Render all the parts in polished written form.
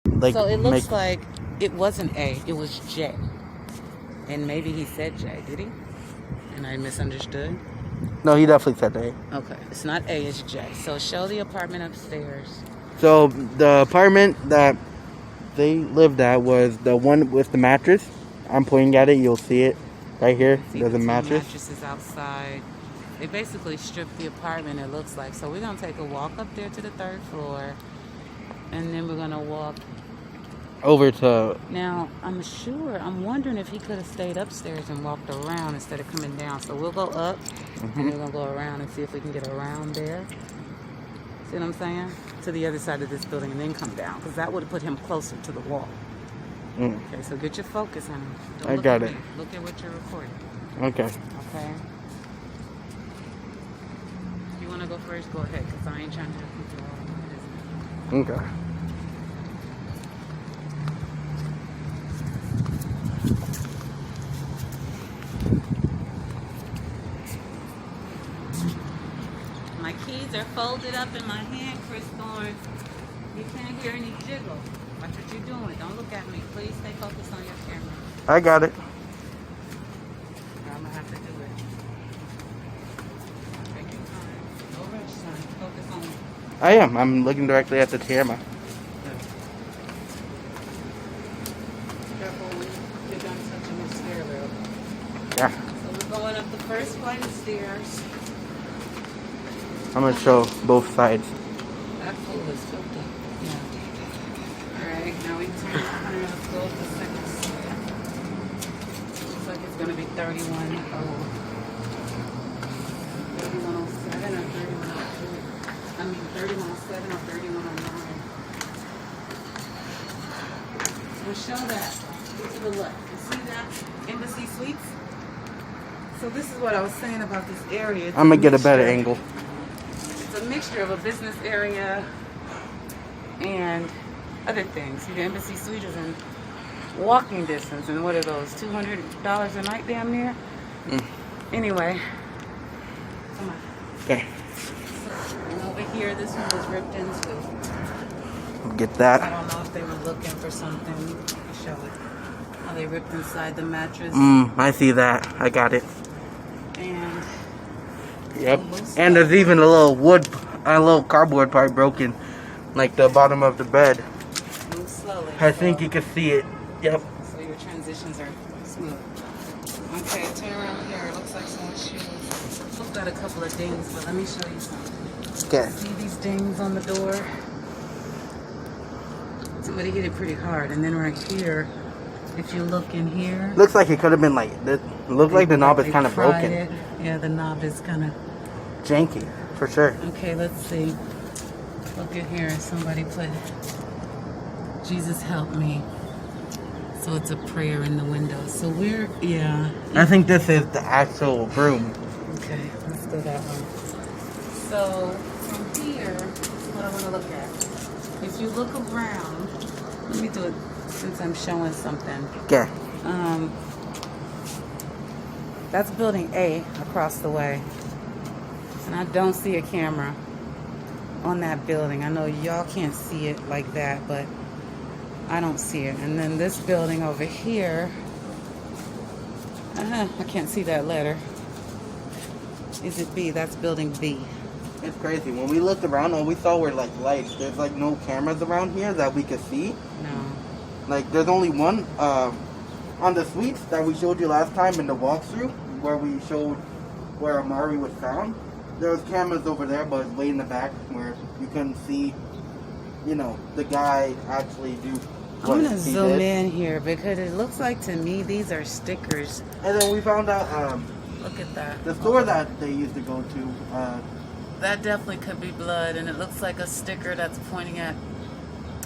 Like, so it looks like it wasn't A, it was J. And maybe he said J, did he? And I misunderstood? No, he definitely said A. Okay, it's not A, it's J. So show the apartment upstairs. So the apartment that they lived at was the one with the mattress. I'm pointing at it. You'll see it right here. There's a mattress. Mattresses outside. They basically stripped the apartment, it looks like. So we're going to take a walk up there to the 3rd floor. And then we're going to walk over to... Now, I'm wondering if he could have stayed upstairs and walked around instead of coming down. So we'll go up, and we're going to go around and see if we can get around there. See what I'm saying? To the other side of this building and then come down. Because that would have put him closer to the wall. Okay, so get your focus on him. I got it. Look at what you're recording. Okay. Okay? If you want to go first, go ahead. Because I ain't trying to do all of it. Okay. My keys are folded up in my hand, Chris Thorne. You can't hear any jiggle. Watch what you're doing. Don't look at me. Please stay focused on your camera. I got it. I'm going to have to do it. Take your time. No rush, son. Focus on me. I am. I'm looking directly at the camera. Careful when you're done touching the stair rail. Yeah. So we're going up the first flight of stairs. I'm going to show both sides. That pool is filthy. Yeah. Alright, now we turn around. Let's go up the second stair. Looks like it's going to be 3107 or 3102. I mean 3107 or 3109. We'll show that to the left. You see that? Embassy Suites? So this is what I was saying about this area. I'm going to get a better angle. It's a mixture of a business area and other things. See, the Embassy Suite is in walking distance, and what are those, $200 a night damn near? Anyway, come on. Okay. And over here, this one was ripped into. Get that. I don't know if they were looking for something. I'll show it. How they ripped inside the mattress. I see that. I got it. And yep. And there's even a little cardboard part broken, like the bottom of the bed. Move slowly. I think you can see it. Yep. So your transitions are smooth. Okay, turn around here. It looks like someone's shoes. We've got a couple of dings, but let me show you something. Okay. See these dings on the door? Somebody hit it pretty hard. And then right here, if you look in here, looks like it could have been like this. Looks like the knob is kind of broken. it. Yeah, the knob is kind of janky, for sure. Okay, let's see. Look at here. Somebody put Jesus help me. So it's a prayer in the window. So we're, yeah. I think this is the actual room. Okay, let's go that one. So from here, this is what I want to look at. If you look around, let me do it since I'm showing something. Okay. That's building A across the way. And I don't see a camera on that building. I know y'all can't see it like that, but I don't see it. And then this building over here, I can't see that letter. Is it B? That's building B. It's crazy. When we looked around, all we saw were like lights. There's like no cameras around here that we could see. No. Like there's only one on the suites that we showed you last time in the walkthrough, where we showed where Amari was found. There was cameras over there, but way in the back where you couldn't see, you know, the guy actually do what I'm gonna he zoom did. in here because it looks like to me these are stickers. And then we found out Look at that. the store that they used to go to. That definitely could be blood, and it looks like a sticker that's pointing at,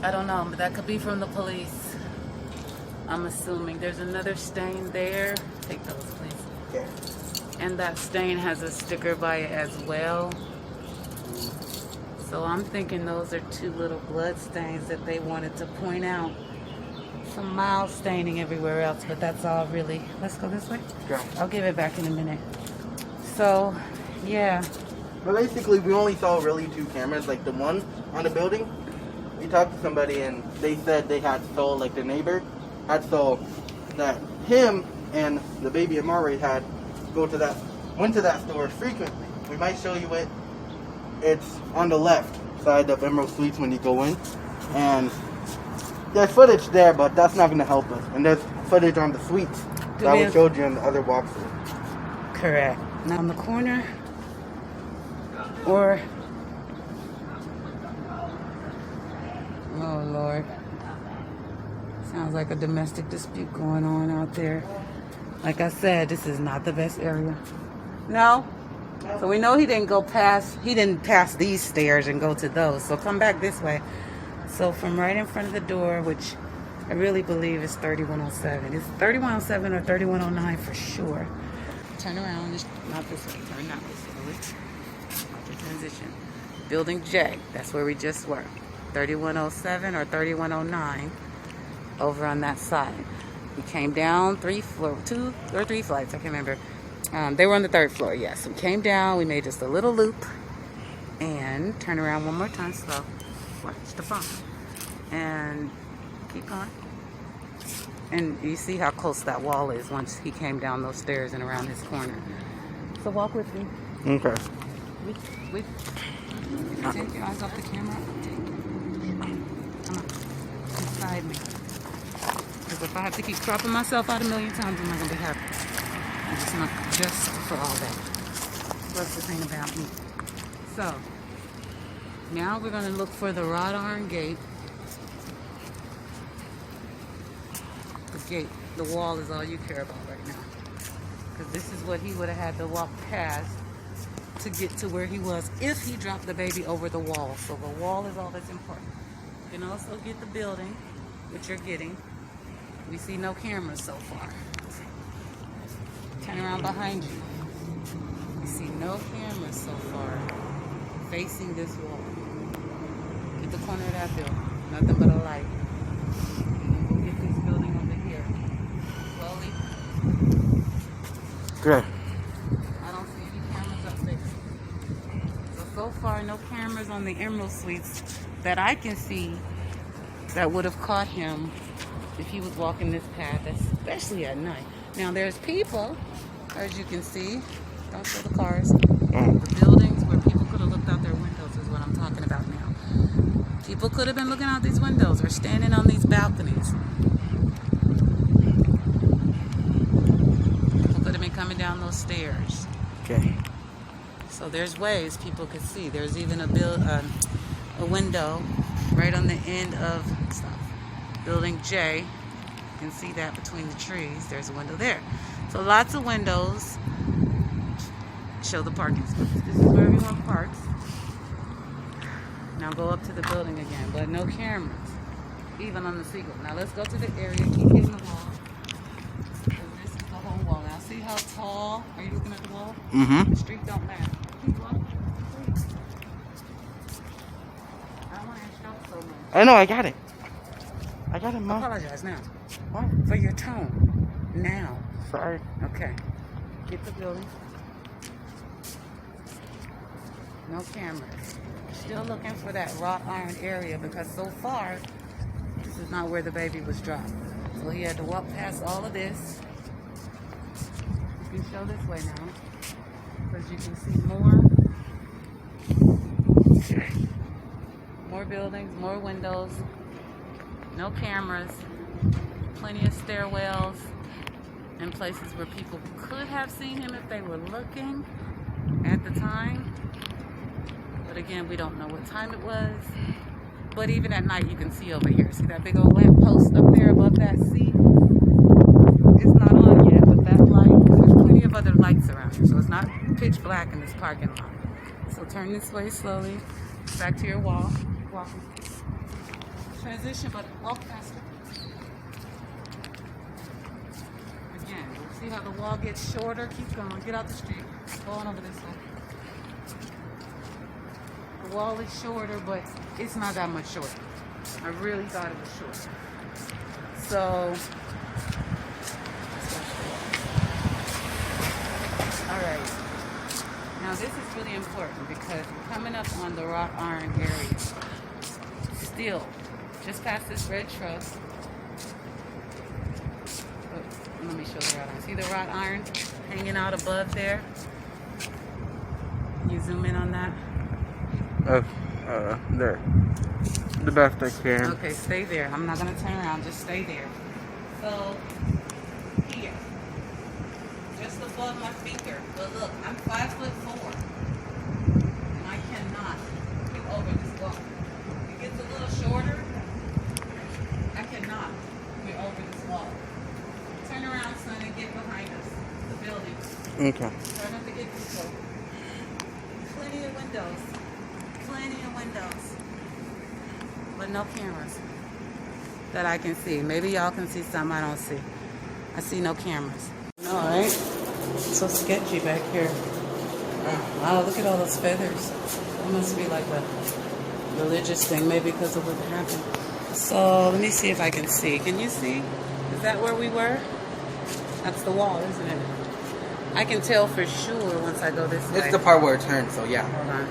I don't know, but that could be from the police. I'm assuming. There's another stain there. Take those, please. Okay. And that stain has a sticker by it as well. So I'm thinking those are two little blood stains that they wanted to point out. Some mild staining everywhere else, but that's all really. Let's go this way. Okay. I'll give it back in a minute. So, yeah. But basically, we only saw really two cameras, like the one on the building we talked to somebody and they said they had told, like the neighbor had told that him and the baby Amari had went to that store frequently. We might show you it. It's on the left side of Emerald Suites when you go in, and there's footage there, but that's not going to help us. And there's footage on the suites that we showed you in the other walkthrough. Correct. Now in the corner, or oh Lord, sounds like a domestic dispute going on out there. Like I said, this is not the best area. No. So we know he didn't pass these stairs and go to those. So come back this way. So from right in front of the door, which I really believe is 3107. It's 3107 or 3109 for sure. Turn around, not this way, turn that way slowly. Transition. Building J, that's where we just were. 3107 or 3109 over on that side. We came down 2 or 3 flights, I can't remember. They were on the 3rd floor, yes. We came down, we made just a little loop, and turn around one more time, slow. Watch the phone. And keep going. And you see how close that wall is once he came down those stairs and around his corner. So walk with me. Okay. Take your eyes off the camera. Come on. Beside me. Because if I have to keep cropping myself out a million times, I'm not going to be happy. It's not just for all that. Plus this ain't about me. So, now we're going to look for the wrought iron gate. The gate, the wall is all you care about right now. Because this is what he would have had to walk past to get to where he was if he dropped the baby over the wall. So the wall is all that's important. You can also get the building, which you're getting. We see no cameras so far. Turn around behind you. We see no cameras so far facing this wall. Get the corner of that building. Nothing but a light. We'll get this building over here. Slowly. Good. I don't see any cameras up there. So far, no cameras on the Emerald Suites that I can see that would have caught him if he was walking this path, especially at night. Now, there's people, as you can see, don't show the cars, the buildings where people could have looked out their windows is what I'm talking about now. People could have been looking out these windows or standing on these balconies. People could have been coming down those stairs. Okay. So there's ways people could see. There's even a window right on the end of Building J. You can see that between the trees. There's a window there. So lots of windows show the parking space. This is where everyone parks. Now go up to the building again, but no cameras, even on the Seagull. Now let's go to the area. Keep hitting the wall. This is the whole wall. Now see how tall? Are you looking at the wall? Mm-hmm. The street don't matter. Keep walking. Please. I don't want to stop so much. I know, I got it. I got it, Mom. Apologize now. What? For your tone. Now. Sorry. Okay. Get the building. No cameras. Still looking for that wrought iron area because so far, this is not where the baby was dropped. So he had to walk past all of this. You can show this way now. Because you can see more buildings, more windows, no cameras, plenty of stairwells, and places where people could have seen him if they were looking at the time. But again, we don't know what time it was. But even at night, you can see over here. See that big old lamp post up there above that seat? It's not on yet, but that light, there's plenty of other lights around here. So it's not pitch black in this parking lot. So turn this way slowly, back to your wall. Walking. Transition, but walk faster. Again, see how the wall gets shorter? Keep going. Get out the street. Go on over this way. The wall is shorter, but it's not that much shorter. I really thought it was short. So, alright. Now this is really important because we're coming up on the wrought iron area. still just past this red truck. Oh, let me show the wrought iron. See the wrought iron hanging out above there? Can you zoom in on that? There. The best I can. Okay, stay there. I'm not gonna turn around. Just stay there. So here, just above my finger. But look, I'm 5'4", and I cannot get over this wall. It gets a little shorter. I cannot get over this wall. Turn around, son, and get behind us. The building. Okay. Try not to get too close. Plenty of windows. Plenty of windows. But no cameras that I can see. Maybe y'all can see some I don't see. I see no cameras. Alright. It's so sketchy back here. Wow, look at all those feathers. It must be like a religious thing, maybe because of what happened. So let me see if I can see. Can you see? Is that where we were? That's the wall, isn't it? I can tell for sure once I go this way. It's the part where it turns, so yeah. Hold on.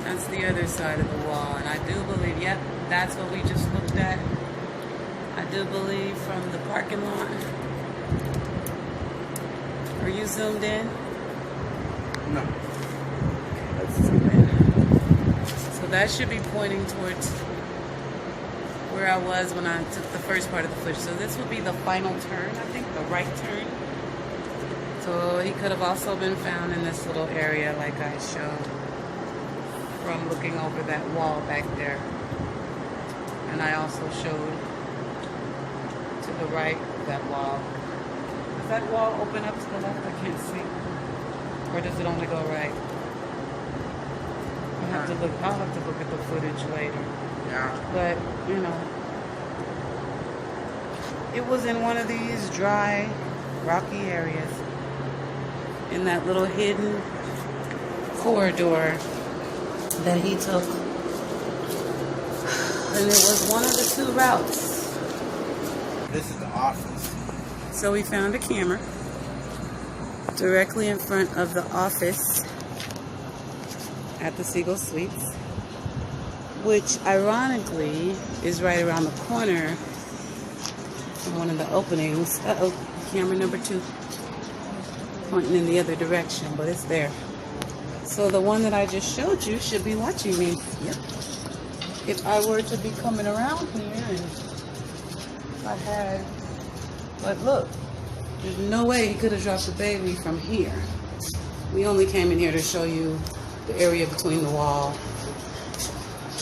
That's the other side of the wall, and I do believe, yep, that's what we just looked at. I do believe from the parking lot. Are you zoomed in? No. Let's zoom in. So that should be pointing towards where I was when I took the first part of the footage. So this would be the final turn, I think, the right turn. So he could have also been found in this little area like I showed from looking over that wall back there. And I also showed to the right of that wall. Does that wall open up to the left? I can't see. Or does it only go right? I'll have to look at the footage later. Yeah. But, you know, it was in one of these dry, rocky areas in that little hidden corridor that he took. And it was one of the two routes. This is the office. So we found a camera directly in front of the office at the Seagull Suites, which ironically is right around the corner from one of the openings. Uh-oh, camera number 2 pointing in the other direction, but it's there. So the one that I just showed you should be watching me. Yep. If I were to be coming around here and I had, but look, there's no way he could have dropped the baby from here. We only came in here to show you the area between the wall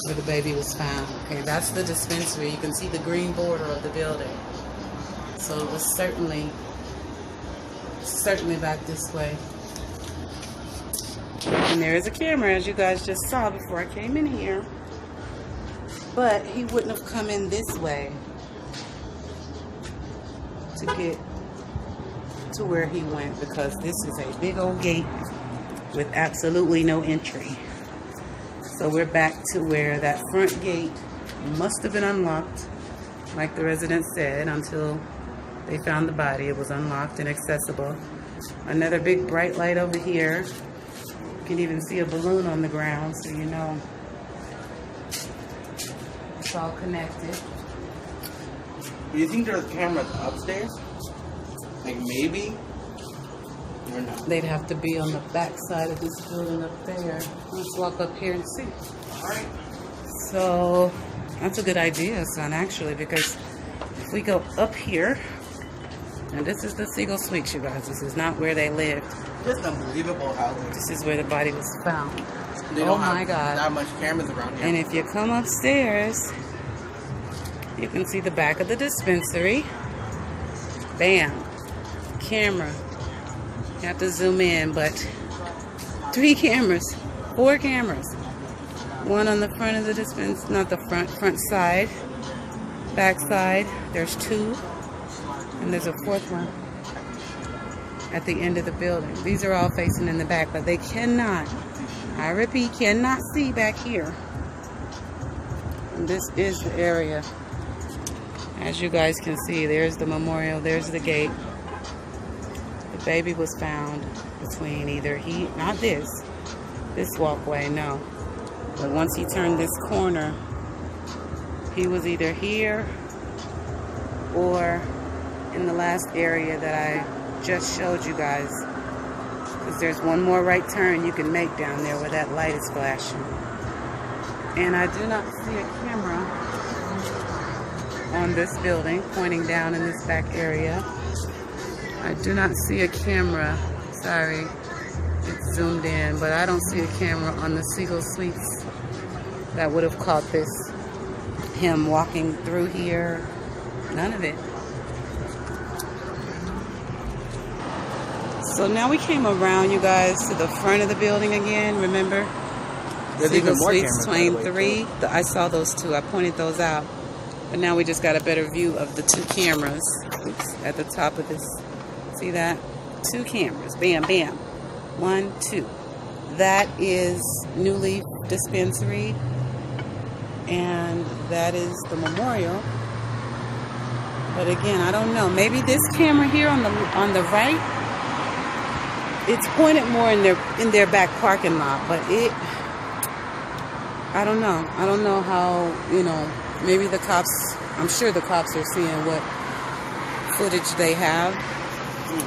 where the baby was found. Okay, that's the dispensary. You can see the green border of the building. So it was certainly back this way. And there is a camera, as you guys just saw before I came in here. But he wouldn't have come in this way to get to where he went, because this is a big old gate with absolutely no entry. So we're back to where that front gate must have been unlocked, like the resident said, until they found the body. It was unlocked and accessible. Another big bright light over here. You can even see a balloon on the ground, so you know it's all connected. Do you think there's cameras upstairs? Like maybe? Or not? They'd have to be on the back side of this building up there. Let's walk up here and see. Alright. So that's a good idea, son, actually, because if we go up here, and this is the Seagull Suites, you guys. This is not where they lived. Just unbelievable how This is where the body was found. they Oh don't my have God. that much cameras around here. And if you come upstairs, you can see the back of the dispensary. Bam. Camera. You have to zoom in, but 3 cameras. 4 cameras. One on the front of the dispensary, not the front side. Back side. There's 2. And there's a 4th one at the end of the building. These are all facing in the back, but they cannot, I repeat, cannot see back here. And this is the area. As you guys can see, there's the memorial, there's the gate. The baby was found between either not this, this walkway, no. But once he turned this corner, he was either here or in the last area that I just showed you guys. Because there's one more right turn you can make down there where that light is flashing. And I do not see a camera on this building pointing down in this back area. I do not see a camera. Sorry, it's zoomed in, but I don't see a camera on the Seagull Suites that would have caught this. Him walking through here. None of it. So now we came around, you guys, to the front of the building again. Remember? There's Seagull even more Suites, cameras, Twain 3. I saw those two. I pointed those out. But now we just got a better view of the two cameras. Oops, at the top of this. See that? Two cameras. Bam, bam. 1, 2. That is New Leaf Dispensary. And that is the memorial. But again, I don't know. Maybe this camera here on the right, it's pointed more in their back parking lot, but I don't know. I don't know how, maybe the cops, I'm sure the cops are seeing what footage they have,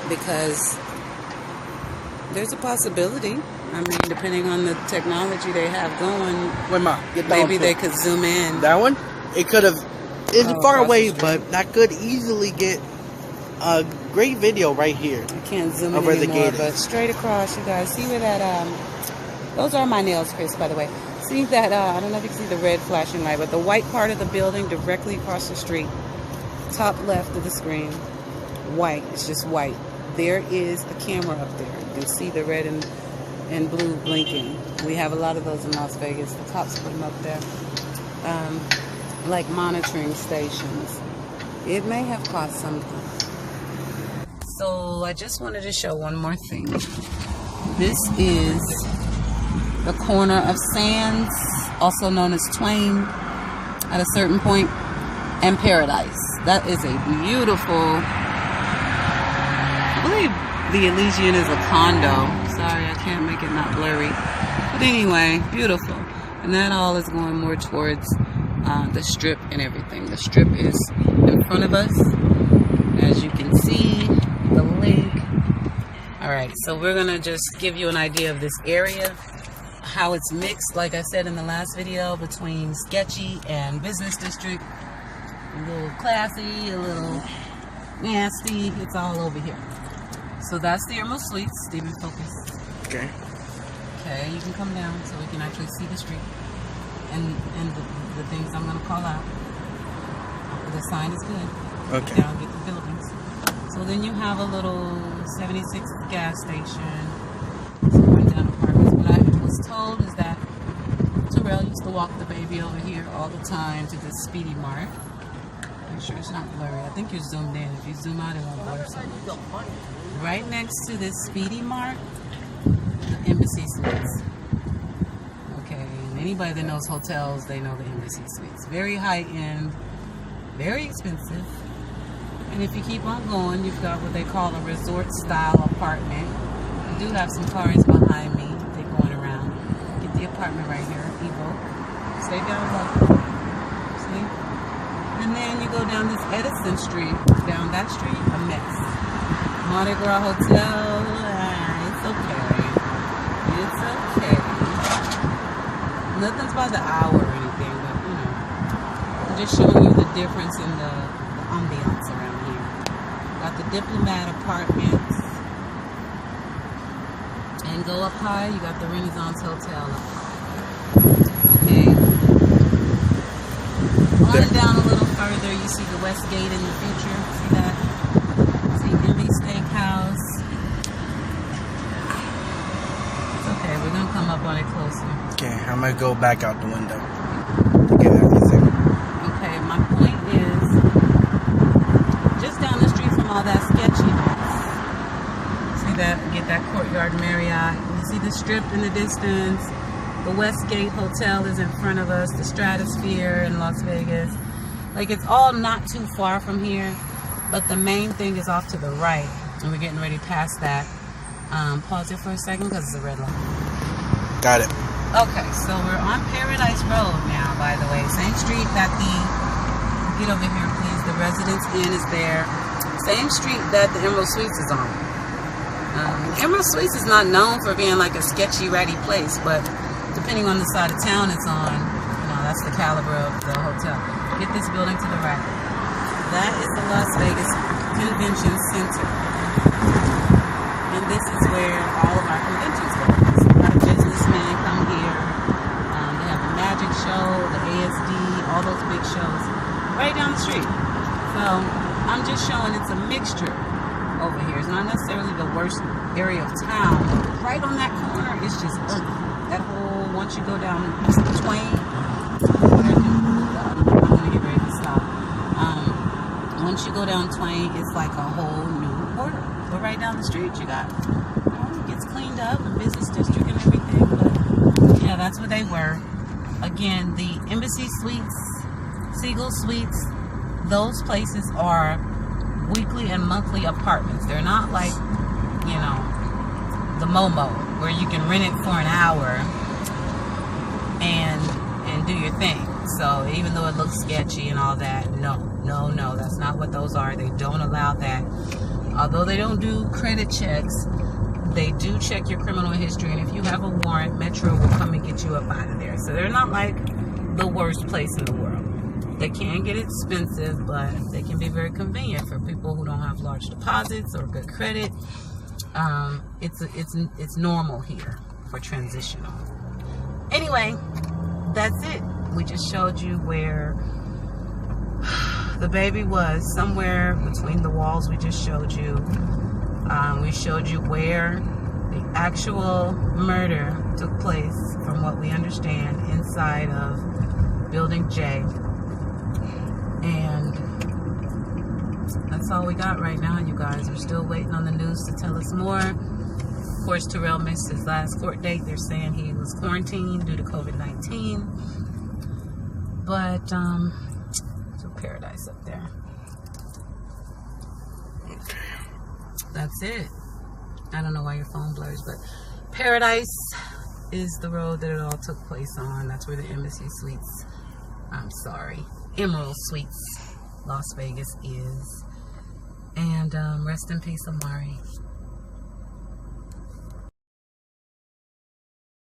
because there's a possibility. I mean, depending on the technology they have going, Wait, Ma, get that maybe one they too. could zoom in. That one? It could have. It's far across away, the street. but I could easily get a great video right here. I can't zoom Of in where the anymore, gate but is. straight across, you guys. See where that, those are my nails, Chris, by the way. See that, I don't know if you can see the red flashing light, but the white part of the building directly across the street, top left of the screen, white, it's just white. There is a camera up there. You can see the red and blue blinking. We have a lot of those in Las Vegas. The cops put them up there. Like monitoring stations. It may have caught something. So I just wanted to show one more thing. This is the corner of Sands, also known as Twain, at a certain point, and Paradise. That is a beautiful, I believe the Elysian is a condo. Sorry, I can't make it not blurry. But anyway, beautiful. And that all is going more towards the strip and everything. The strip is in front of us, as you can see, the lake. Alright, so we're going to just give you an idea of this area, how it's mixed, like I said in the last video, between sketchy and business district. A little classy, a little nasty, it's all over here. So that's the Emerald Suites. Steven, focus. Okay. Okay, you can come down so we can actually see the street and the things I'm going to call out. The sign is good. Okay. Down, get the buildings. So then you have a little 76 gas station. So right down apartments. What I was told is that Terrell used to walk the baby over here all the time to the Speedy Mart. Make sure it's not blurry. I think you're zoomed in. If you zoom out, it won't blur so much. Right next to this Speedy Mart, the Embassy Suites. Okay, and anybody that knows hotels, they know the Embassy Suites. Very high end, very expensive. And if you keep on going, you've got what they call a resort style apartment. I do have some cars behind me. They're going around. Get the apartment right here, Evo. Stay down low. See? And then you go down this Edison Street. Down that street, a mess. Amari Where Hotel, it's okay. It's okay. Nothing's by the hour or anything, but I'm just showing you the difference in the ambiance around here. Got the Diplomat Apartments. And go up high, you got the Renaissance Hotel up high. Okay. On down a little further, you see the West Gate in the future. See that? Emmy Steakhouse. It's okay, we're gonna come up on it closer. Okay, I'm gonna go back out the window to get everything. Okay, my point is, just down the street from all that sketchiness. See that? Get that Courtyard Marriott. You see the strip in the distance. The Westgate Hotel is in front of us. The Stratosphere in Las Vegas. Like, it's all not too far from here. But the main thing is off to the right, and we're getting ready past that. Pause it for a second because it's a red light. Got it. Okay, so we're on Paradise Road now, by the way. Same street that get over here, please. The Residence Inn is there. Same street that the Emerald Suites is on. Emerald Suites is not known for being like a sketchy, ratty place, but depending on the side of town it's on, that's the caliber of the hotel. Get this building to the right. That is the Las Vegas Convention Center. And this is where all of our conventions go. So a lot of businessmen come here. They have the magic show, the ASD, all those big shows right down the street. So I'm just showing it's a mixture over here. It's not necessarily the worst area of town. Right on that corner, it's just ugly. That whole, once you go down Twain, I'm gonna get ready to stop. Once you go down Twain, it's like a whole new order. But right down the street, you got, it gets cleaned up, and business district and everything. But yeah, that's what they were. Again, the Embassy Suites, Siegel Suites, those places are weekly and monthly apartments. They're not like, the Momo, where you can rent it for an hour and do your thing. So even though it looks sketchy and all that, no, that's not what those are. They don't allow that. Although they don't do credit checks, they do check your criminal history, and if you have a warrant, Metro will come and get you up out of there. So they're not like the worst place in the world. They can get expensive, but they can be very convenient for people who don't have large deposits or good credit. It's normal here for transitional. Anyway, that's it. We just showed you where the baby was, somewhere between the walls. We just showed you. We showed you where the actual murder took place, from what we understand, inside of Building J. And that's all we got right now, you guys. We're still waiting on the news to tell us more. Of course, Terrell missed his last court date. They're saying he was quarantined due to COVID-19. But, so Paradise up there. That's it. I don't know why your phone blurs, but Paradise is the road that it all took place on. That's where the Embassy Suites, Emerald Suites, Las Vegas is. And rest in peace, Amari.